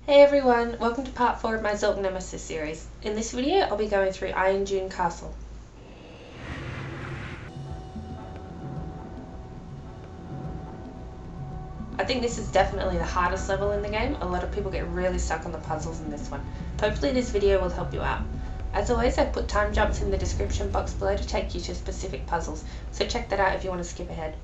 Hey everyone, welcome to part 4 of my Zork Nemesis series. In this video I'll be going through Irondune Castle. I think this is definitely the hardest level in the game. A lot of people get really stuck on the puzzles in this one. Hopefully this video will help you out. As always, I've put time jumps in the description box below to take you to specific puzzles, so check that out if you want to skip ahead.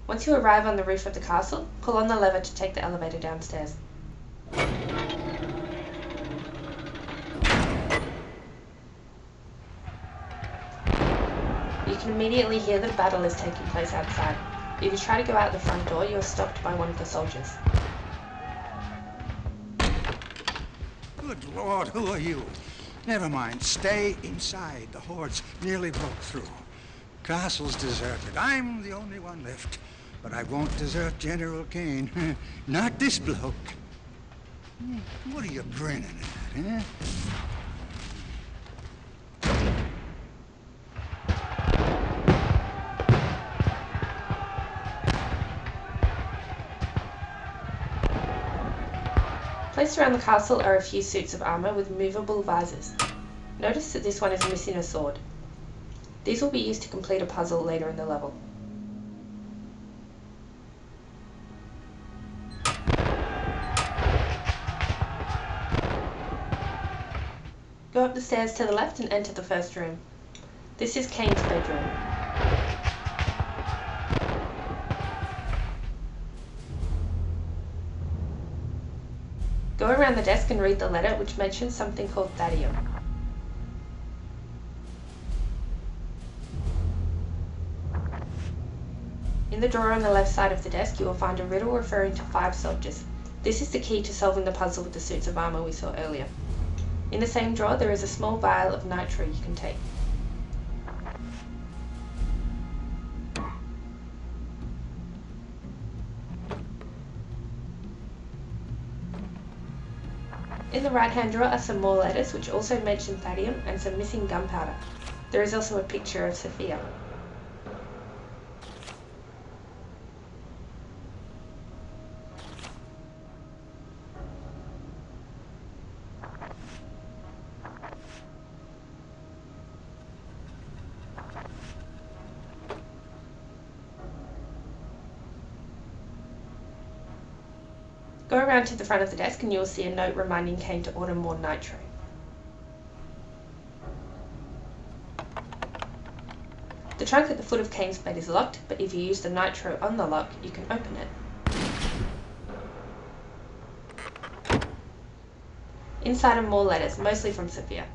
Once you arrive on the roof of the castle, pull on the lever to take the elevator downstairs. You can immediately hear that a battle is taking place outside. If you try to go out the front door, you are stopped by one of the soldiers. Good Lord, who are you? Never mind, stay inside. The hordes nearly broke through. Castle's deserted. I'm the only one left. But I won't desert General Kaine. Not this bloke. What are you grinning at, eh? Placed around the castle are a few suits of armour with movable visors. Notice that this one is missing a sword. These will be used to complete a puzzle later in the level. Go up the stairs to the left and enter the first room. This is Kaine's bedroom. Go around the desk and read the letter which mentions something called Thaddium. In the drawer on the left side of the desk you will find a riddle referring to 5 soldiers. This is the key to solving the puzzle with the suits of armour we saw earlier. In the same drawer there is a small vial of nitro you can take. In the right hand drawer are some more letters which also mention Thaddium and some missing gunpowder. There is also a picture of Sophia. Go around to the front of the desk and you will see a note reminding Kaine to order more nitro. The trunk at the foot of Kaine's bed is locked, but if you use the nitro on the lock, you can open it. Inside are more letters, mostly from Sophia.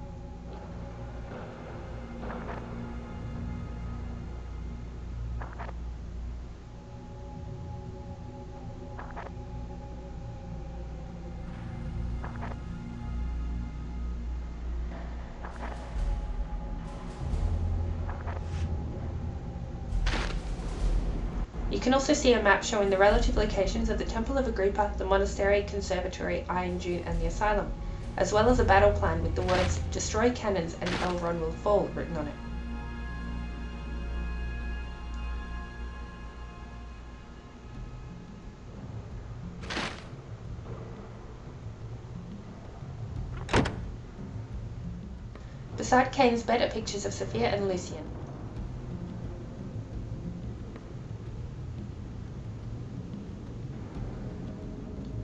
You can also see a map showing the relative locations of the Temple of Agrippa, the Monastery, Conservatory, Irondune and the Asylum, as well as a battle plan with the words "Destroy cannons and Elrond will fall" written on it. Beside Kaine's bed are pictures of Sophia and Lucien.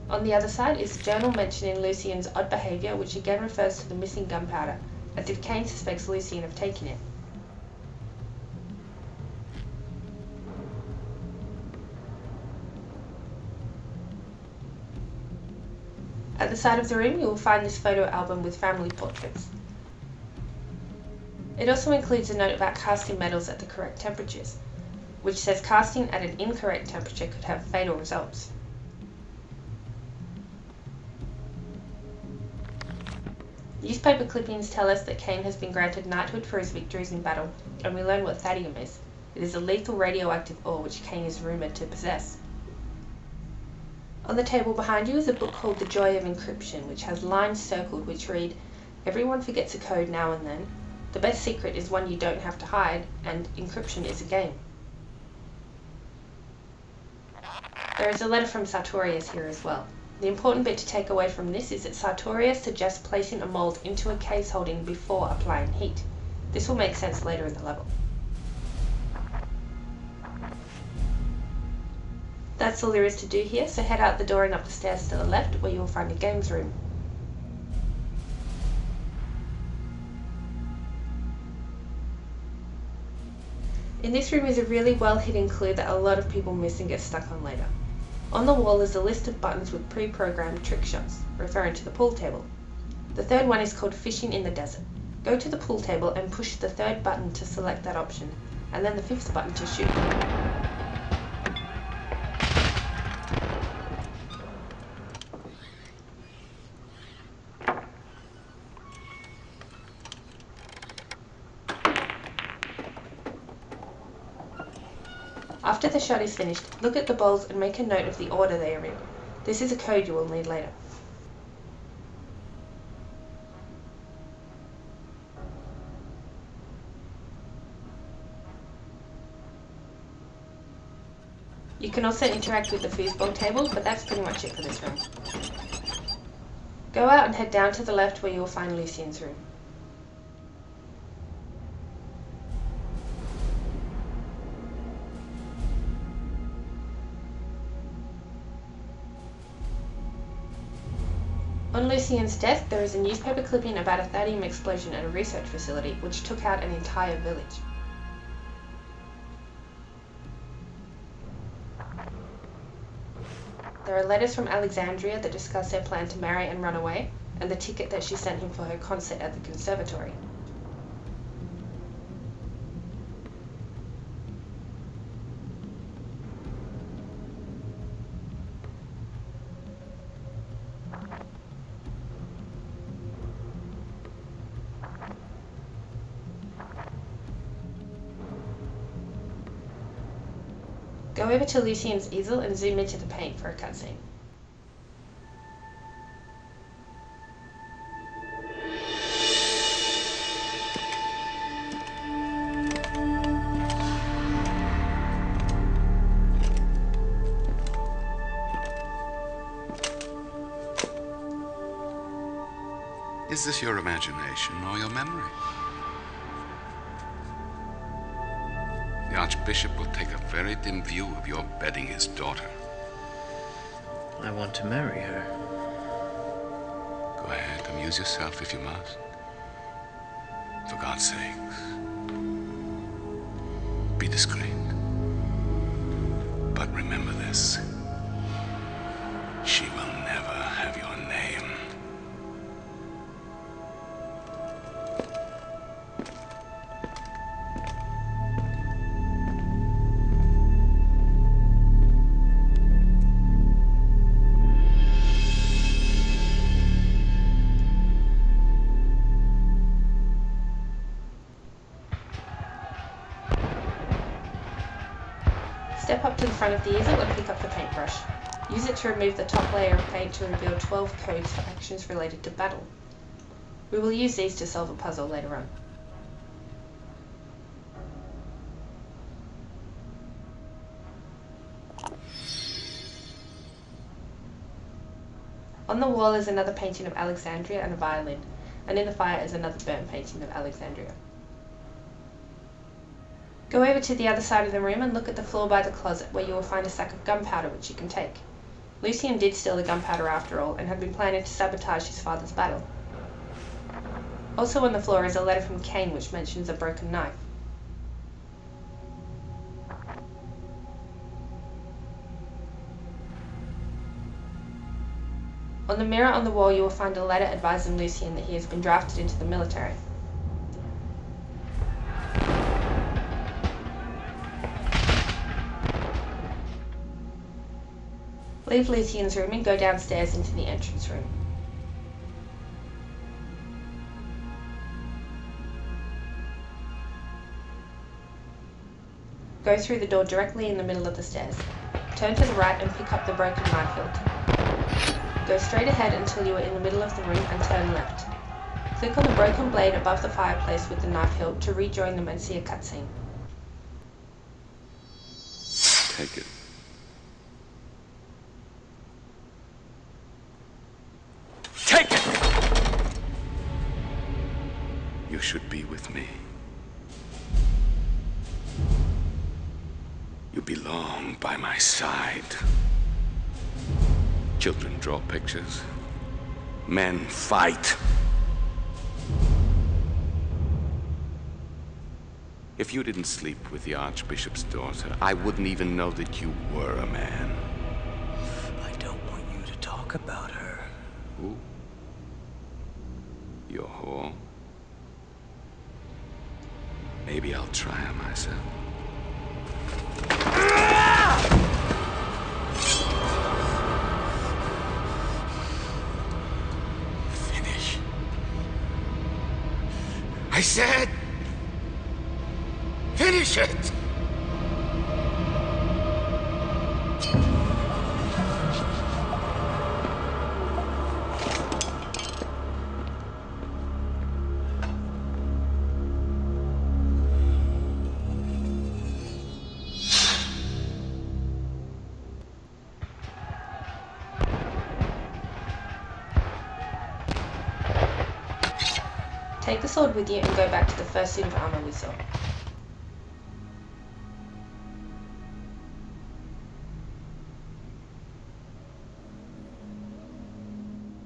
On the other side is a journal mentioning Lucien's odd behaviour, which again refers to the missing gunpowder, as if Kaine suspects Lucien of taking it. At the side of the room you will find this photo album with family portraits. It also includes a note about casting metals at the correct temperatures, which says casting at an incorrect temperature could have fatal results. Newspaper clippings tell us that Kaine has been granted knighthood for his victories in battle, and we learn what Thaddium is. It is a lethal radioactive ore which Kaine is rumoured to possess. On the table behind you is a book called The Joy of Encryption, which has lines circled which read, "Everyone forgets a code now and then. The best secret is one you don't have to hide, and encryption is a game." There is a letter from Sartorius here as well. The important bit to take away from this is that Sartorius suggests placing a mould into a case holding before applying heat. This will make sense later in the level. That's all there is to do here, so head out the door and up the stairs to the left where you will find a games room. In this room is a really well hidden clue that a lot of people miss and get stuck on later. On the wall is a list of buttons with pre-programmed trick shots, referring to the pool table. The third one is called Fishing in the Desert. Go to the pool table and push the third button to select that option, and then the fifth button to shoot. After the shot is finished, look at the bowls and make a note of the order they are in. This is a code you will need later. You can also interact with the foosball table, but that's pretty much it for this room. Go out and head down to the left where you will find Lucien's room. On Lucien's desk there is a newspaper clipping about a Thaddium explosion at a research facility which took out an entire village. There are letters from Alexandria that discuss their plan to marry and run away, and the ticket that she sent him for her concert at the conservatory. Go over to Lucien's easel and zoom into the paint for a cutscene. Is this your imagination or your memory? The Archbishop will take a very dim view of your bedding his daughter. I want to marry her. Go ahead, amuse yourself if you must. For God's sakes, be discreet. But remember this, she will never have your name. Step up to the front of the easel and pick up the paintbrush. Use it to remove the top layer of paint to reveal 12 codes for actions related to battle. We will use these to solve a puzzle later on. On the wall is another painting of Alexandria and a violin, and in the fire is another burnt painting of Alexandria. Go over to the other side of the room and look at the floor by the closet where you will find a sack of gunpowder which you can take. Lucien did steal the gunpowder after all and had been planning to sabotage his father's battle. Also on the floor is a letter from Kaine which mentions a broken knife. On the mirror on the wall you will find a letter advising Lucien that he has been drafted into the military. Leave Lucien's room and go downstairs into the entrance room. Go through the door directly in the middle of the stairs. Turn to the right and pick up the broken knife hilt. Go straight ahead until you are in the middle of the room and turn left. Click on the broken blade above the fireplace with the knife hilt to rejoin them and see a cutscene. Take it. Take it! You should be with me. You belong by my side. Children draw pictures. Men fight. If you didn't sleep with the Archbishop's daughter, I wouldn't even know that you were a man. I don't want you to talk about her. Who? Your whore? Maybe I'll try her myself. Finish. I said, finish it! Take the sword with you and go back to the first suit of armor we saw.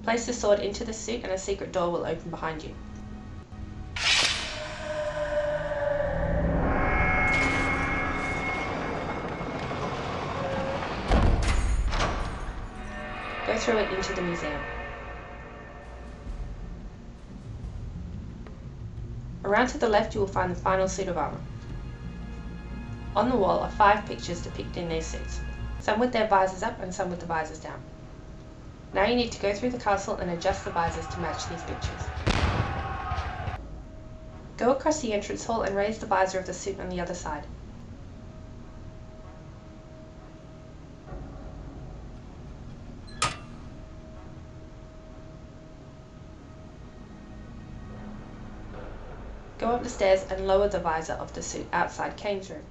Place the sword into the suit and a secret door will open behind you. Go through it into the museum. Around to the left you will find the final suit of armor. On the wall are 5 pictures depicting these suits, some with their visors up and some with the visors down. Now you need to go through the castle and adjust the visors to match these pictures. Go across the entrance hall and raise the visor of the suit on the other side. Go up the stairs and lower the visor of the suit outside Kaine's room.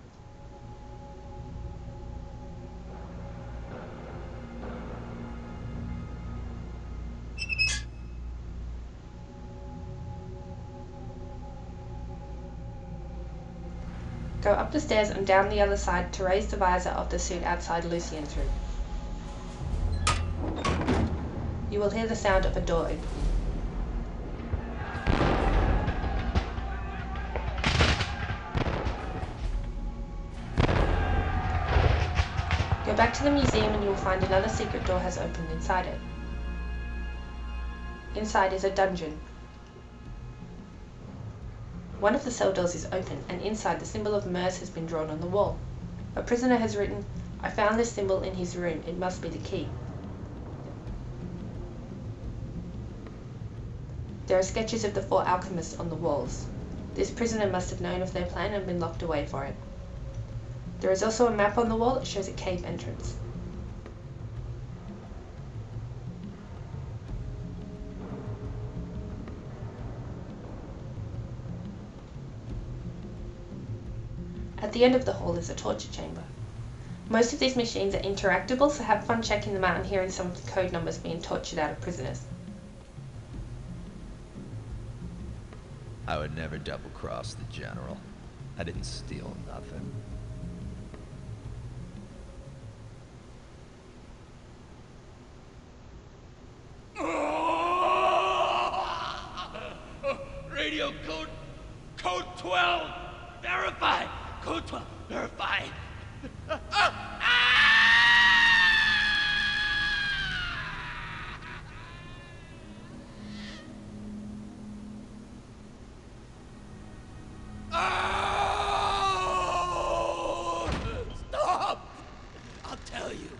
Go up the stairs and down the other side to raise the visor of the suit outside Lucien's room. You will hear the sound of a door opening. Go back to the museum and you will find another secret door has opened inside it. Inside is a dungeon. One of the cell doors is open, and inside the symbol of Murz has been drawn on the wall. A prisoner has written, "I found this symbol in his room. It must be the key." There are sketches of the 4 alchemists on the walls. This prisoner must have known of their plan and been locked away for it. There is also a map on the wall that shows a cave entrance. At the end of the hall is a torture chamber. Most of these machines are interactable, so have fun checking them out and hearing some of the code numbers being tortured out of prisoners. I would never double-cross the General. I didn't steal nothing. Radio code 12, verify. Code 12, verify. Stop! I'll tell you.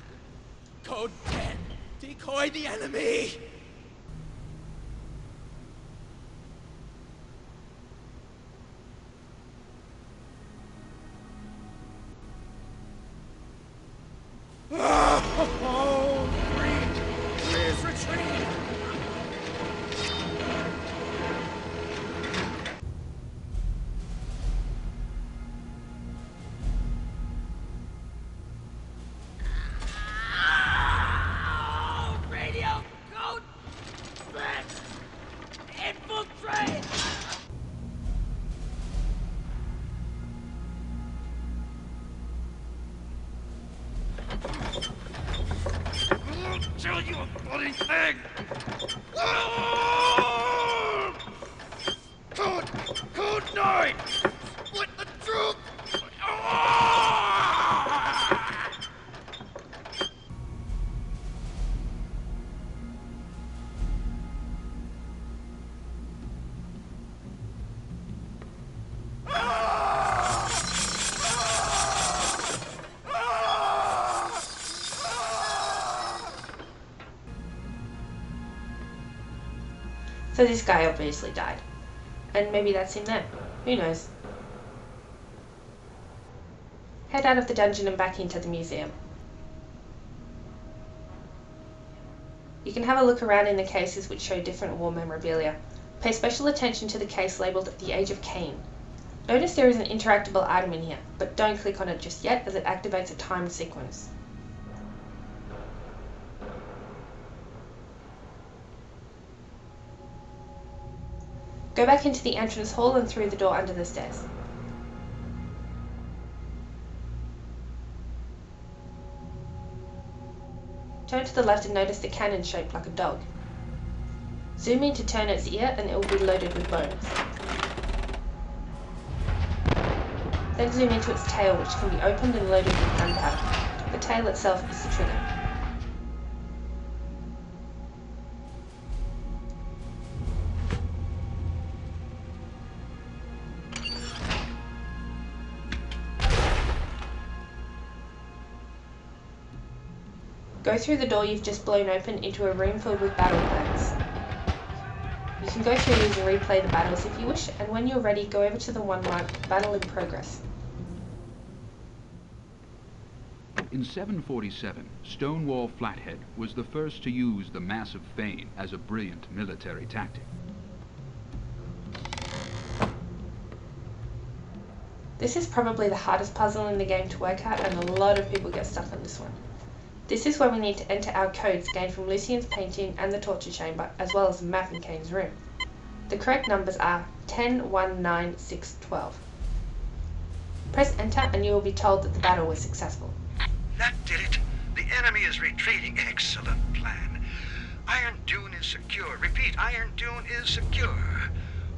Code 10, decoy the enemy. kill you, bloody thing! Code 9! Split the troop! So this guy obviously died. And maybe that's him then. Who knows? Head out of the dungeon and back into the museum. You can have a look around in the cases which show different war memorabilia. Pay special attention to the case labelled The Age of Kaine. Notice there is an interactable item in here, but don't click on it just yet as it activates a timed sequence. Go back into the entrance hall and through the door under the stairs. Turn to the left and notice the cannon shaped like a dog. Zoom in to turn its ear and it will be loaded with bones. Then zoom into its tail, which can be opened and loaded with gunpowder. The tail itself is the trigger. Go through the door you've just blown open into a room filled with battle plans. You can go through these and replay the battles if you wish, and when you're ready, go over to the one marked Battle in Progress. In 747, Stonewall Flathead was the first to use the massive fane as a brilliant military tactic. This is probably the hardest puzzle in the game to work out, and a lot of people get stuck on this one. This is where we need to enter our codes gained from Lucien's painting and the torture chamber, as well as the map in Kaine's room. The correct numbers are 10, 1, 9, 6, 12. Press enter and you will be told that the battle was successful. That did it. The enemy is retreating. Excellent plan. Irondune is secure. Repeat, Irondune is secure.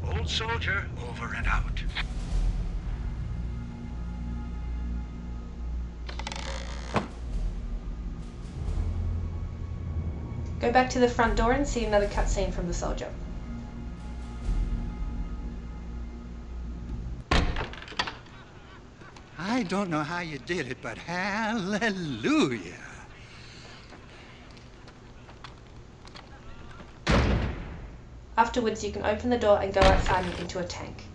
Old soldier, over and out. Go back to the front door and see another cutscene from the soldier. I don't know how you did it, but hallelujah. Afterwards, you can open the door and go outside and into a tank.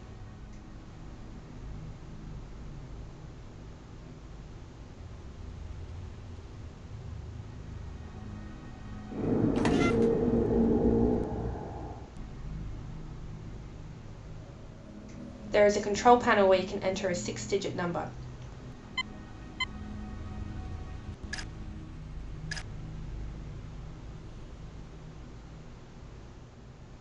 There is a control panel where you can enter a 6-digit number.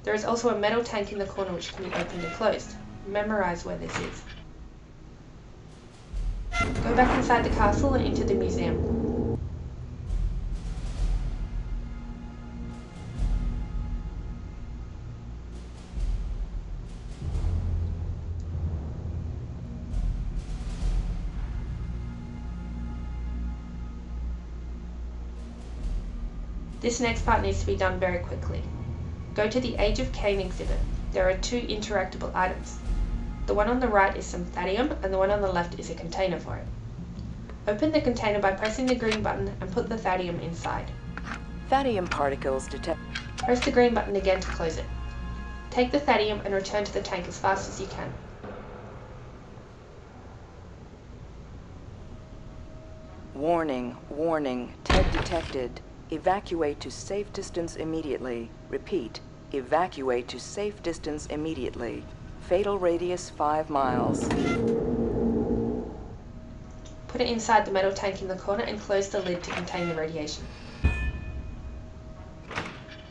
There is also a metal tank in the corner which can be opened and closed. Memorize where this is. Go back inside the castle and into the museum. This next part needs to be done very quickly. Go to the Age of Kaine exhibit. There are 2 interactable items. The one on the right is some Thaddium and the one on the left is a container for it. Open the container by pressing the green button and put the Thaddium inside. Thaddium particles detect. Press the green button again to close it. Take the Thaddium and return to the tank as fast as you can. Warning, warning, TED detected. Evacuate to safe distance immediately. Repeat, evacuate to safe distance immediately. Fatal radius 5 miles. Put it inside the metal tank in the corner and close the lid to contain the radiation.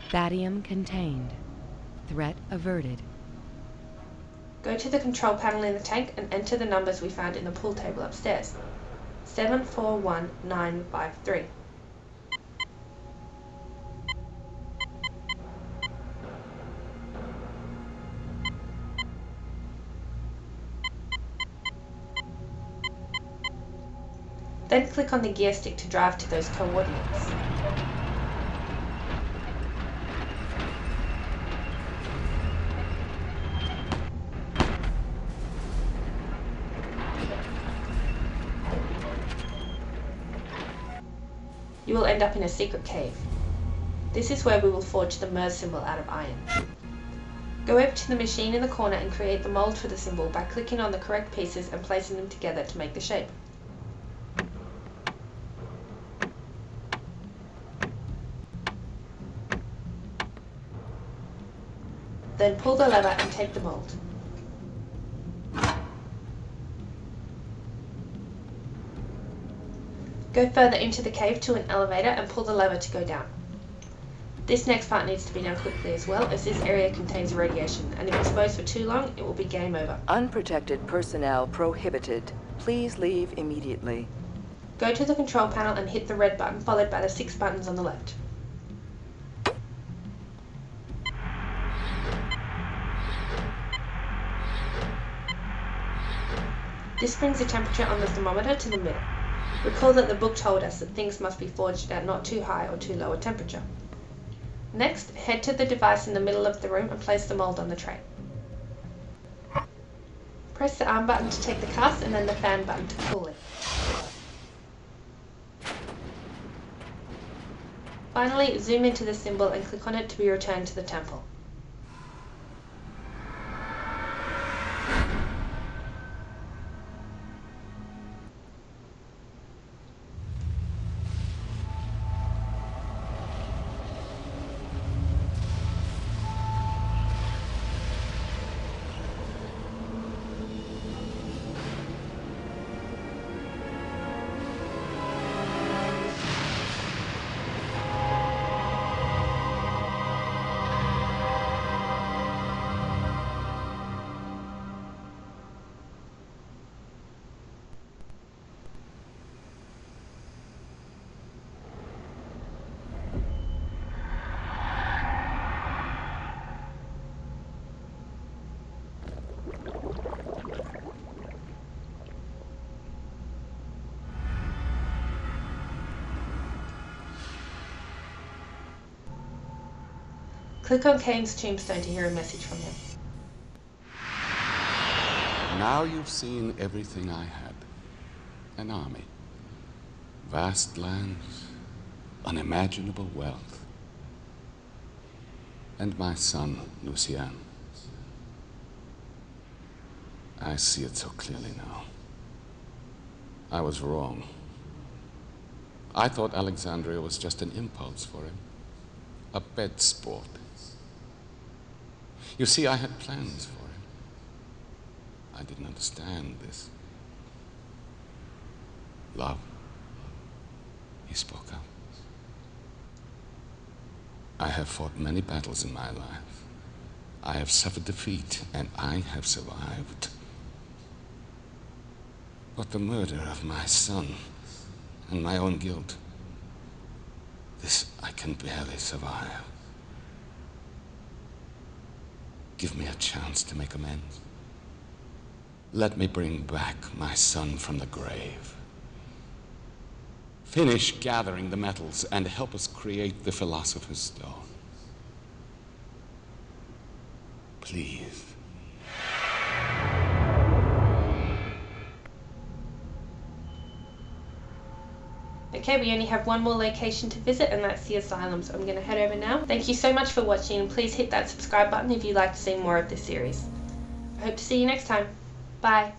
Thaddium contained. Threat averted. Go to the control panel in the tank and enter the numbers we found in the pool table upstairs. 741953. Then click on the gear stick to drive to those coordinates. You will end up in a secret cave. This is where we will forge the Murz symbol out of iron. Go over to the machine in the corner and create the mold for the symbol by clicking on the correct pieces and placing them together to make the shape. Then pull the lever and take the mold. Go further into the cave to an elevator and pull the lever to go down. This next part needs to be done quickly as well, as this area contains radiation, and if exposed for too long, it will be game over. Unprotected personnel prohibited. Please leave immediately. Go to the control panel and hit the red button, followed by the 6 buttons on the left. This brings the temperature on the thermometer to the middle. Recall that the book told us that things must be forged at not too high or too low a temperature. Next, head to the device in the middle of the room and place the mold on the tray. Press the arm button to take the cast and then the fan button to pull it. Finally, zoom into the symbol and click on it to be returned to the temple. Click on Kaine's tombstone to hear a message from him. Now you've seen everything I had. An army, vast lands, unimaginable wealth, and my son, Lucien. I see it so clearly now. I was wrong. I thought Alexandria was just an impulse for him, a bed sport. You see, I had plans for him. I didn't understand this. Love. He spoke up. I have fought many battles in my life. I have suffered defeat, and I have survived. But the murder of my son and my own guilt, this I can barely survive. Give me a chance to make amends. Let me bring back my son from the grave. Finish gathering the metals and help us create the Philosopher's Stone. Please. Okay, we only have one more location to visit, and that's the asylum, so I'm going to head over now. Thank you so much for watching, and please hit that subscribe button if you'd like to see more of this series. I hope to see you next time. Bye.